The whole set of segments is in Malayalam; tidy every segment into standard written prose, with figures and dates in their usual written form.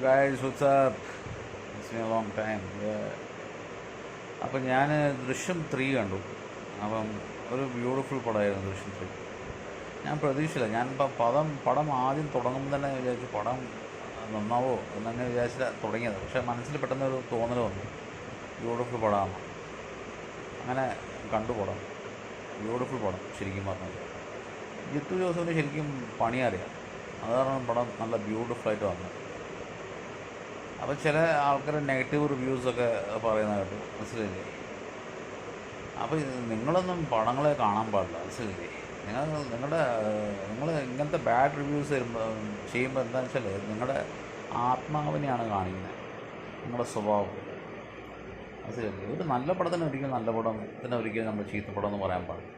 guys, what's up? It's been a long time. അപ്പം ഞാൻ ദൃശ്യം 3 കണ്ടു. അപ്പം ഒരു ബ്യൂട്ടിഫുൾ പടമായിരുന്നു ദൃശ്യം 3. ഞാൻ പ്രതീക്ഷിച്ചില്ല. ഞാനിപ്പം പടം ആദ്യം തുടങ്ങുമ്പോൾ തന്നെ വിചാരിച്ചു പടം നന്നാവോ എന്നങ്ങനെ വിചാരിച്ചിട്ട് തുടങ്ങിയത്. പക്ഷേ മനസ്സിൽ പെട്ടെന്നൊരു തോന്നൽ വന്നു, ബ്യൂട്ടിഫുൾ പടമാണ്. അങ്ങനെ കണ്ടു പടം. ബ്യൂട്ടിഫുൾ പടം ശരിക്കും പറഞ്ഞത്. ജിത്തു ജോസഫിന് ശരിക്കും പണിയറിയാം. അതാണ് പടം നല്ല ബ്യൂട്ടിഫുള്ളായിട്ട് വന്നത്. അപ്പോൾ ചില ആൾക്കാർ നെഗറ്റീവ് റിവ്യൂസൊക്കെ പറയുന്ന കേട്ടു, മനസ്സിലായില്ലേ? അപ്പോൾ നിങ്ങളൊന്നും പടങ്ങളെ കാണാൻ പാടില്ല, മനസ്സിലായില്ലേ? നിങ്ങൾ ഇങ്ങനത്തെ ബാഡ് റിവ്യൂസ് ചെയ്യുമ്പോൾ എന്താണെന്ന് വെച്ചാൽ നിങ്ങളുടെ ആത്മാവിനെയാണ് കാണിക്കുന്നത്, നിങ്ങളുടെ സ്വഭാവം, മനസ്സിലായില്ലേ? ഒരു നല്ല പടത്തിന് ഒരിക്കലും നല്ല പടത്തിന് ഒരിക്കലും നമ്മൾ ചീത്തപ്പടം എന്ന് പറയാൻ പാടില്ല,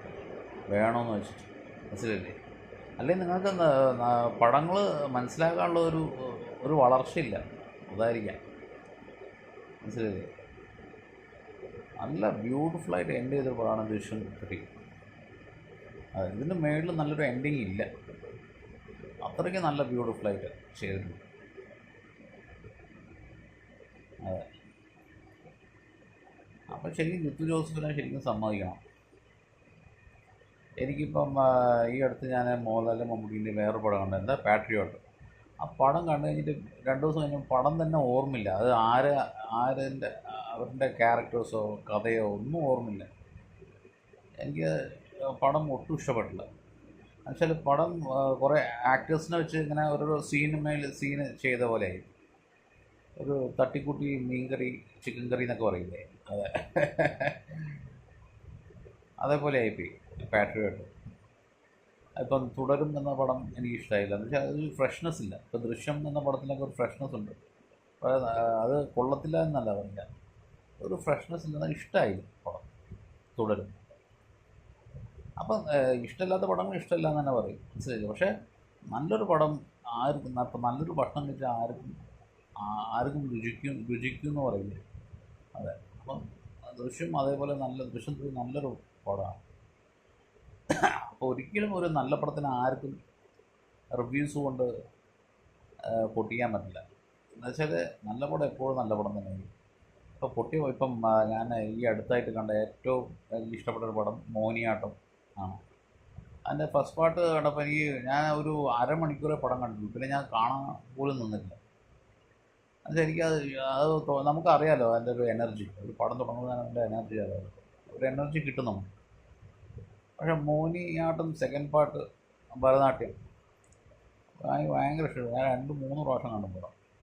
വേണമെന്ന് വെച്ചിട്ട്, മനസ്സിലായില്ലേ? അല്ലെങ്കിൽ നിങ്ങൾക്ക് പടങ്ങൾ മനസ്സിലാക്കാനുള്ള ഒരു വളർച്ചയില്ല, അതായിരിക്കാം, മനസ്സിലായില്ലേ? നല്ല ബ്യൂട്ടിഫുള്ളായിട്ട് എൻഡ് ചെയ്തൊരു പടമാണ് ദൃശ്യം 3. ഇതിൻ്റെ മേളിൽ നല്ലൊരു എൻഡിങ് ഇല്ല, അത്രയ്ക്ക് നല്ല ബ്യൂട്ടിഫുള്ളായിട്ട് ചെയ്തിട്ടുണ്ട്. അതെ, അപ്പം ശരിക്കും ജിത്തു ജോസഫിനെ ശരിക്കും സമ്മതിക്കണം. എനിക്കിപ്പം ഈ അടുത്ത് ഞാൻ മോഹൻലാലിൻ്റെ മമ്മൂട്ടീൻ്റെ വേറൊരു പടം കണ്ടു, എന്താ പാട്രിയോട്ട്. ആ പടം കണ്ടു കഴിഞ്ഞിട്ട് 2 ദിവസം കഴിഞ്ഞപ്പോൾ പടം തന്നെ ഓർമ്മയില്ല. അത് അവരുടെ ക്യാരക്ടേഴ്സോ കഥയോ ഒന്നും ഓർമ്മയില്ല. എനിക്ക് പടം ഒട്ടും ഇഷ്ടപ്പെട്ടില്ല. എന്നുവെച്ചാൽ പടം കുറേ ആക്ടേഴ്സിനെ വെച്ച് ഇങ്ങനെ ഓരോ സീന് ചെയ്ത പോലെയായി. ഒരു തട്ടിക്കൂട്ടി മീൻകറി ചിക്കൻ കറി എന്നൊക്കെ പറയില്ലേ, അതെ, അതേപോലെ ആയിപ്പോയി പാട്രിയോട്ട്. ഇപ്പം തുടരും എന്ന പടം എനിക്ക് ഇഷ്ടമായില്ല. എന്ന് വെച്ചാൽ അതിൽ ഫ്രഷ്നെസ് ഇല്ല. ഇപ്പം ദൃശ്യം എന്ന പടത്തിലൊക്കെ ഒരു ഫ്രഷ്നെസ് ഉണ്ട്. അത് കൊള്ളത്തില്ല എന്നല്ല പറഞ്ഞില്ല, ഒരു ഫ്രഷ്നെസ് ഇല്ലെന്ന് ഇഷ്ടമായില്ല പടം തുടരും. അപ്പം ഇഷ്ടമില്ലാത്ത പടങ്ങൾ ഇഷ്ടമില്ല എന്ന് തന്നെ പറയും, മനസ്സിലായില്ല? പക്ഷേ നല്ലൊരു പടം ഇപ്പം നല്ലൊരു ഭക്ഷണം കഴിച്ചാൽ ആർക്കും രുചിക്കും എന്ന് പറയില്ലേ, അതെ. അപ്പം ദൃശ്യം അതേപോലെ ദൃശ്യം നല്ലൊരു പടമാണ്. അപ്പോൾ ഒരിക്കലും ഒരു നല്ല പടത്തിന് ആർക്കും റിവ്യൂസ് കൊണ്ട് പൊട്ടിക്കാൻ പറ്റില്ല. എന്നുവെച്ചാൽ നല്ല പടം എപ്പോഴും നല്ല പടം തന്നെ. ഇപ്പം ഞാൻ ഈ അടുത്തായിട്ട് കണ്ട ഏറ്റവും എനിക്ക് ഇഷ്ടപ്പെട്ടൊരു പടം മോഹിനിയാട്ടം ആണ്. അതിൻ്റെ ഫസ്റ്റ് പാർട്ട് കണ്ടപ്പോൾ ഞാൻ ഒരു അരമണിക്കൂറേ പടം കണ്ടിട്ടുള്ളൂ. പിന്നെ ഞാൻ കാണാൻ പോലും നിന്നില്ല. എന്നുവെച്ചാൽ അത് നമുക്കറിയാലോ അതിൻ്റെ ഒരു എനർജി, ഒരു പടം തുടങ്ങുന്നതിന് അതിൻ്റെ എനർജി അറിയാലോ, ഒരു എനർജി കിട്ടും നമുക്ക്. പക്ഷേ മോഹിനിയാട്ടം സെക്കൻഡ് പാർട്ട് ഭരതനാട്യം ഭയങ്കര ഇഷ്ടമാണ്. ഞാൻ 2-3 പ്രാവശ്യം കണ്ടു പടം.